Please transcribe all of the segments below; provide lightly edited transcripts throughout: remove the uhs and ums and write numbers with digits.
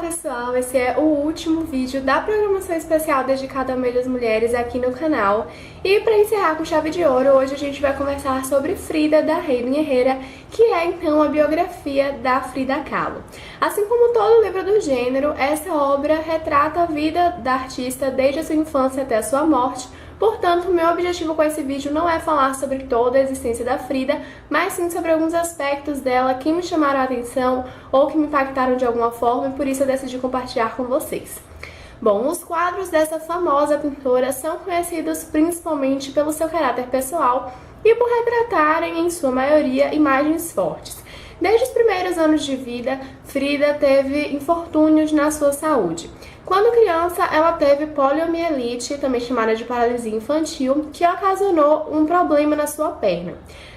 pessoal, esse é o último vídeo da programação especial dedicada a Mês das Mulheres aqui no canal. E para encerrar com chave de ouro, hoje a gente vai conversar sobre Frida, da Raven Herrera, que é então a biografia da Frida Kahlo. Assim como todo livro do gênero, essa obra retrata a vida da artista desde a sua infância até a sua morte. Portanto, meu objetivo com esse vídeo não é falar sobre toda a existência da Frida, mas sim sobre alguns aspectos dela que me chamaram a atenção ou que me impactaram de alguma forma, e por isso eu decidi compartilhar com vocês. Bom, os quadros dessa famosa pintora são conhecidos principalmente pelo seu caráter pessoal e por retratarem, em sua maioria, imagens fortes. Desde os primeiros anos de vida, Frida teve infortúnios na sua saúde. Quando criança, ela teve poliomielite, também chamada de paralisia infantil, que ocasionou um problema na sua perna.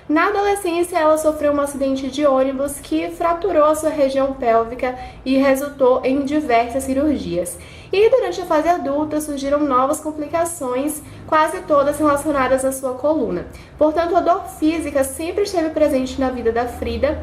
Na adolescência, ela sofreu um acidente de ônibus que fraturou a sua região pélvica e resultou em diversas cirurgias. E durante a fase adulta surgiram novas complicações, quase todas relacionadas à sua coluna. Portanto, a dor física sempre esteve presente na vida da Frida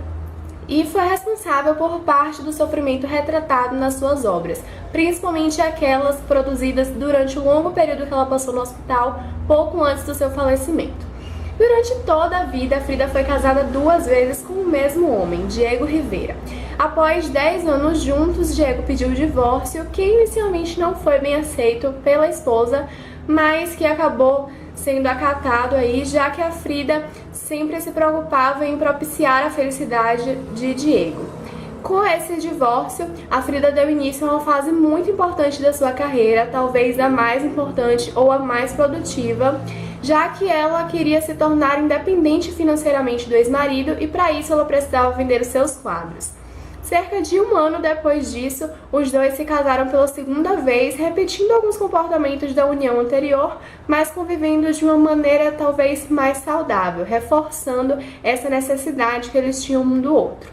e foi responsável por parte do sofrimento retratado nas suas obras, principalmente aquelas produzidas durante o longo período que ela passou no hospital, pouco antes do seu falecimento. Durante toda a vida, Frida foi casada 2 vezes com o mesmo homem, Diego Rivera. Após 10 anos juntos, Diego pediu o divórcio, que inicialmente não foi bem aceito pela esposa, mas que acabou sendo acatado aí, já que a Frida sempre se preocupava em propiciar a felicidade de Diego. Com esse divórcio, a Frida deu início a uma fase muito importante da sua carreira, talvez a mais importante ou a mais produtiva, já que ela queria se tornar independente financeiramente do ex-marido e para isso ela precisava vender os seus quadros. Cerca de 1 ano depois disso, os dois se casaram pela segunda vez, repetindo alguns comportamentos da união anterior, mas convivendo de uma maneira talvez mais saudável, reforçando essa necessidade que eles tinham um do outro.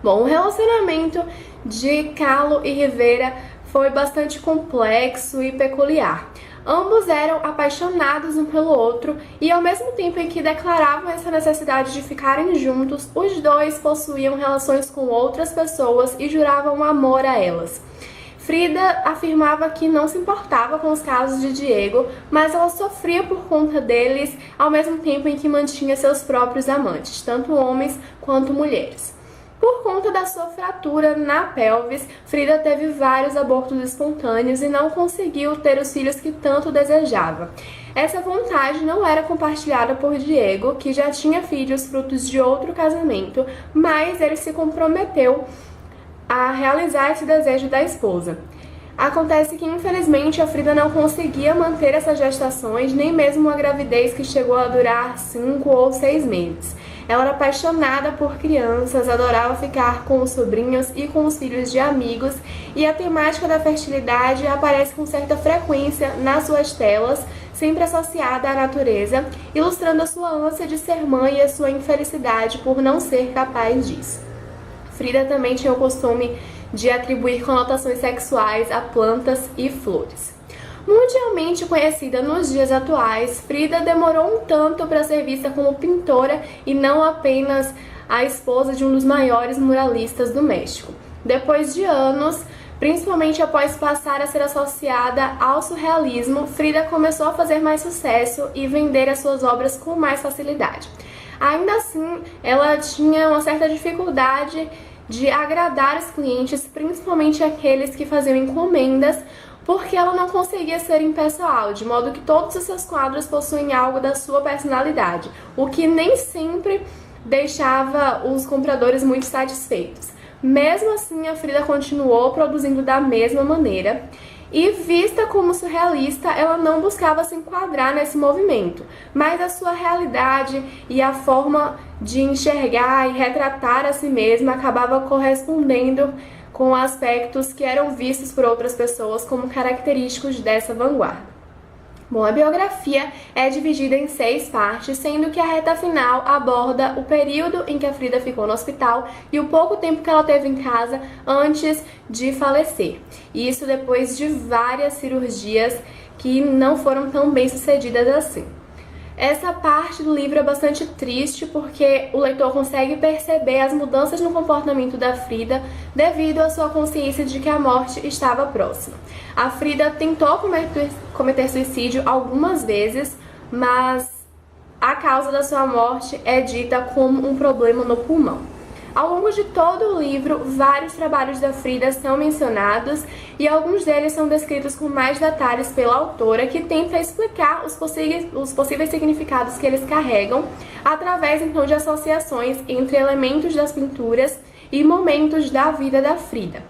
Bom, o relacionamento de Kahlo e Rivera foi bastante complexo e peculiar. Ambos eram apaixonados um pelo outro e, ao mesmo tempo em que declaravam essa necessidade de ficarem juntos, os dois possuíam relações com outras pessoas e juravam amor a elas. Frida afirmava que não se importava com os casos de Diego, mas ela sofria por conta deles, ao mesmo tempo em que mantinha seus próprios amantes, tanto homens quanto mulheres. Por conta da sua fratura na pelvis, Frida teve vários abortos espontâneos e não conseguiu ter os filhos que tanto desejava. Essa vontade não era compartilhada por Diego, que já tinha filhos frutos de outro casamento, mas ele se comprometeu a realizar esse desejo da esposa. Acontece que, infelizmente, a Frida não conseguia manter essas gestações, nem mesmo uma gravidez que chegou a durar 5 ou 6 meses. Ela era apaixonada por crianças, adorava ficar com os sobrinhos e com os filhos de amigos, e a temática da fertilidade aparece com certa frequência nas suas telas, sempre associada à natureza, ilustrando a sua ânsia de ser mãe e a sua infelicidade por não ser capaz disso. Frida também tinha o costume de atribuir conotações sexuais a plantas e flores. Mundialmente conhecida nos dias atuais, Frida demorou um tanto para ser vista como pintora e não apenas a esposa de um dos maiores muralistas do México. Depois de anos, principalmente após passar a ser associada ao surrealismo, Frida começou a fazer mais sucesso e vender as suas obras com mais facilidade. Ainda assim, ela tinha uma certa dificuldade de agradar os clientes, principalmente aqueles que faziam encomendas, porque ela não conseguia ser impessoal, de modo que todos os seus quadros possuem algo da sua personalidade, o que nem sempre deixava os compradores muito satisfeitos. Mesmo assim, a Frida continuou produzindo da mesma maneira, e vista como surrealista, ela não buscava se enquadrar nesse movimento, mas a sua realidade e a forma de enxergar e retratar a si mesma acabava correspondendo com aspectos que eram vistos por outras pessoas como característicos dessa vanguarda. Bom, a biografia é dividida em 6 partes, sendo que a reta final aborda o período em que a Frida ficou no hospital e o pouco tempo que ela teve em casa antes de falecer. Isso depois de várias cirurgias que não foram tão bem sucedidas assim. Essa parte do livro é bastante triste porque o leitor consegue perceber as mudanças no comportamento da Frida devido à sua consciência de que a morte estava próxima. A Frida tentou cometer suicídio algumas vezes, mas a causa da sua morte é dita como um problema no pulmão. Ao longo de todo o livro, vários trabalhos da Frida são mencionados e alguns deles são descritos com mais detalhes pela autora, que tenta explicar os possíveis significados que eles carregam através então de associações entre elementos das pinturas e momentos da vida da Frida.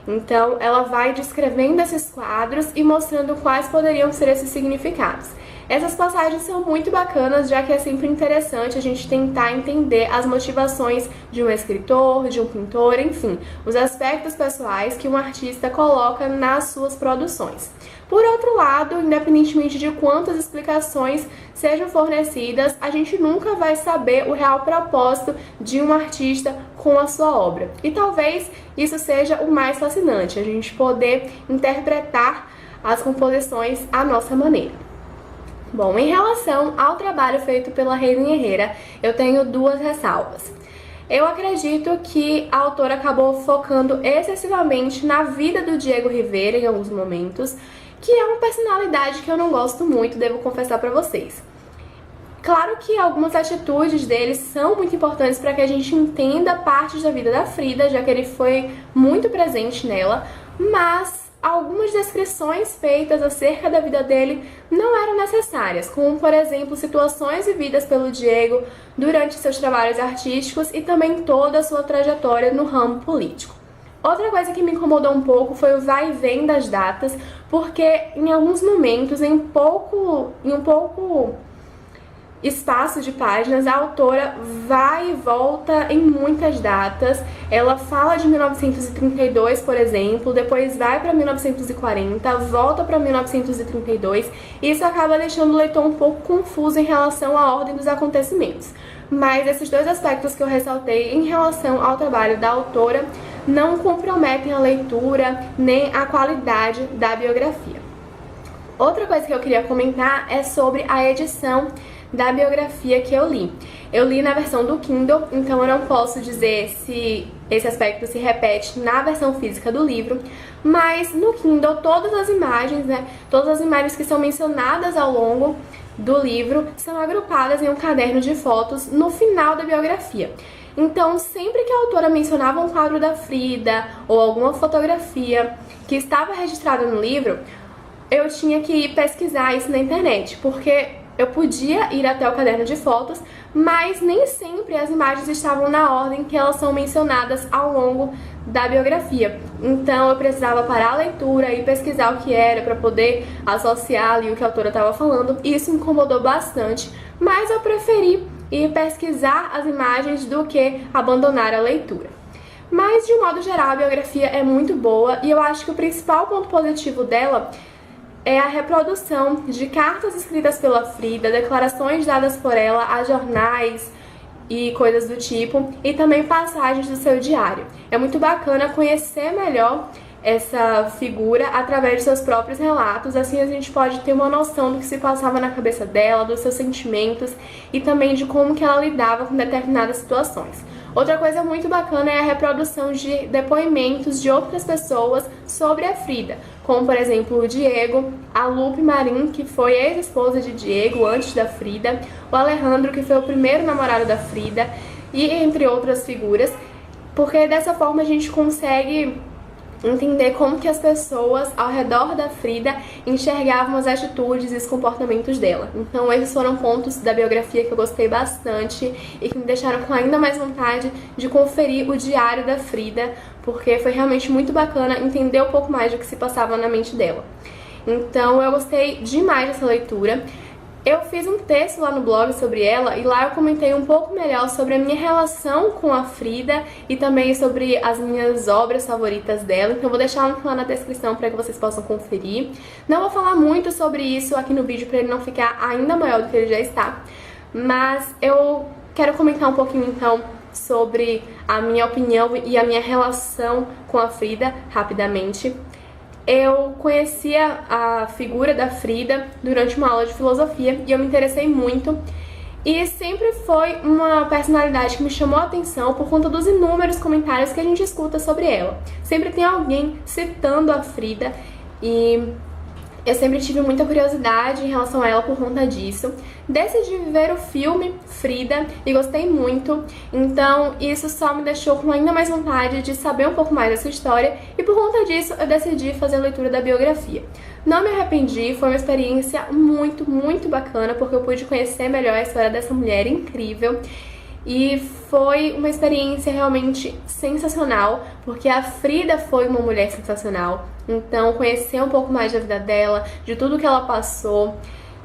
Então, ela vai descrevendo esses quadros e mostrando quais poderiam ser esses significados. Essas passagens são muito bacanas, já que é sempre interessante a gente tentar entender as motivações de um escritor, de um pintor, enfim, os aspectos pessoais que um artista coloca nas suas produções. Por outro lado, independentemente de quantas explicações sejam fornecidas, a gente nunca vai saber o real propósito de um artista com a sua obra. E talvez isso seja o mais fascinante, a gente poder interpretar as composições à nossa maneira. Bom, em relação ao trabalho feito pela Raven Herrera, eu tenho duas ressalvas. Eu acredito que a autora acabou focando excessivamente na vida do Diego Rivera em alguns momentos, que é uma personalidade que eu não gosto muito, devo confessar pra vocês. Claro que algumas atitudes dele são muito importantes para que a gente entenda partes da vida da Frida, já que ele foi muito presente nela, mas algumas descrições feitas acerca da vida dele não eram necessárias, como, por exemplo, situações vividas pelo Diego durante seus trabalhos artísticos e também toda a sua trajetória no ramo político. Outra coisa que me incomodou um pouco foi o vai e vem das datas, porque em alguns momentos, em um pouco espaço de páginas, a autora vai e volta em muitas datas. Ela fala de 1932, por exemplo, depois vai para 1940, volta para 1932, e isso acaba deixando o leitor um pouco confuso em relação à ordem dos acontecimentos. Mas esses dois aspectos que eu ressaltei em relação ao trabalho da autora não comprometem a leitura nem a qualidade da biografia. Outra coisa que eu queria comentar é sobre a edição da biografia que eu li. Eu li na versão do Kindle, então eu não posso dizer se esse aspecto se repete na versão física do livro, mas no Kindle todas as imagens, todas as imagens que são mencionadas ao longo do livro são agrupadas em um caderno de fotos no final da biografia. Então, sempre que a autora mencionava um quadro da Frida ou alguma fotografia que estava registrada no livro, eu tinha que ir pesquisar isso na internet, porque eu podia ir até o caderno de fotos, mas nem sempre as imagens estavam na ordem que elas são mencionadas ao longo da biografia. Então eu precisava parar a leitura e pesquisar o que era para poder associar ali o que a autora estava falando. E isso me incomodou bastante, mas eu preferi ir pesquisar as imagens do que abandonar a leitura. Mas de um modo geral a biografia é muito boa e eu acho que o principal ponto positivo dela é a reprodução de cartas escritas pela Frida, declarações dadas por ela a jornais e coisas do tipo, e também passagens do seu diário. É muito bacana conhecer melhor essa figura através de seus próprios relatos, assim a gente pode ter uma noção do que se passava na cabeça dela, dos seus sentimentos e também de como que ela lidava com determinadas situações. Outra coisa muito bacana é a reprodução de depoimentos de outras pessoas sobre a Frida, como por exemplo o Diego, a Lupe Marim, que foi ex-esposa de Diego antes da Frida, o Alejandro, que foi o primeiro namorado da Frida, e entre outras figuras, porque dessa forma a gente consegue entender como que as pessoas ao redor da Frida enxergavam as atitudes e os comportamentos dela. Então esses foram pontos da biografia que eu gostei bastante e que me deixaram com ainda mais vontade de conferir o diário da Frida, porque foi realmente muito bacana entender um pouco mais do que se passava na mente dela. Então eu gostei demais dessa leitura. Eu fiz um texto lá no blog sobre ela e lá eu comentei um pouco melhor sobre a minha relação com a Frida e também sobre as minhas obras favoritas dela, então eu vou deixar lá na descrição para que vocês possam conferir. Não vou falar muito sobre isso aqui no vídeo para ele não ficar ainda maior do que ele já está, mas eu quero comentar um pouquinho então sobre a minha opinião e a minha relação com a Frida rapidamente. eu conhecia a figura da Frida durante uma aula de filosofia e eu me interessei muito. E sempre foi uma personalidade que me chamou a atenção por conta dos inúmeros comentários que a gente escuta sobre ela. Sempre tem alguém citando a Frida e eu sempre tive muita curiosidade em relação a ela por conta disso. Decidi ver o filme Frida e gostei muito, então isso só me deixou com ainda mais vontade de saber um pouco mais dessa história e por conta disso eu decidi fazer a leitura da biografia. Não me arrependi, foi uma experiência muito, muito bacana porque eu pude conhecer melhor a história dessa mulher incrível. E foi uma experiência realmente sensacional, porque a Frida foi uma mulher sensacional. Então, conhecer um pouco mais da vida dela, de tudo que ela passou,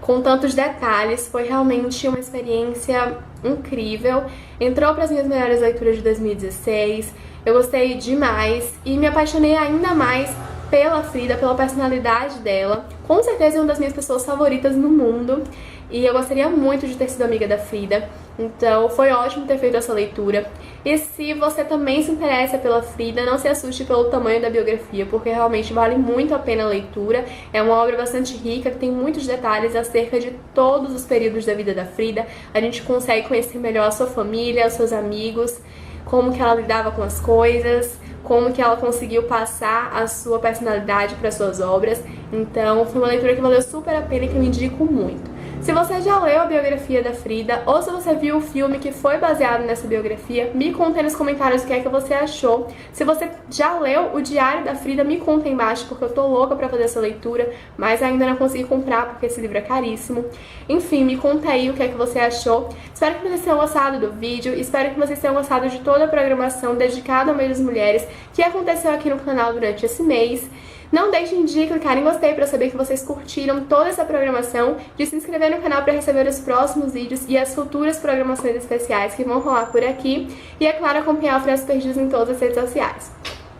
com tantos detalhes, foi realmente uma experiência incrível. Entrou para as minhas melhores leituras de 2016, eu gostei demais e me apaixonei ainda mais pela Frida, pela personalidade dela. Com certeza é uma das minhas pessoas favoritas no mundo e eu gostaria muito de ter sido amiga da Frida. Então foi ótimo ter feito essa leitura. E se você também se interessa pela Frida, não se assuste pelo tamanho da biografia, porque realmente vale muito a pena a leitura. É uma obra bastante rica, que tem muitos detalhes acerca de todos os períodos da vida da Frida. A gente consegue conhecer melhor a sua família, os seus amigos, como que ela lidava com as coisas, como que ela conseguiu passar a sua personalidade para suas obras. Então foi uma leitura que valeu super a pena e que eu indico muito. Se você já leu a biografia da Frida ou se você viu o filme que foi baseado nessa biografia, me conta aí nos comentários o que é que você achou. Se você já leu o Diário da Frida, me conta aí embaixo, porque eu tô louca pra fazer essa leitura, mas ainda não consegui comprar porque esse livro é caríssimo. Enfim, me conta aí o que é que você achou. Espero que vocês tenham gostado do vídeo, espero que vocês tenham gostado de toda a programação dedicada ao mês das mulheres que aconteceu aqui no canal durante esse mês. Não deixem de clicar em gostei para saber que vocês curtiram toda essa programação, de se inscrever no canal para receber os próximos vídeos e as futuras programações especiais que vão rolar por aqui. E, é claro, acompanhar o Fresco Perdidos em todas as redes sociais.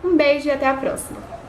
Um beijo e até a próxima!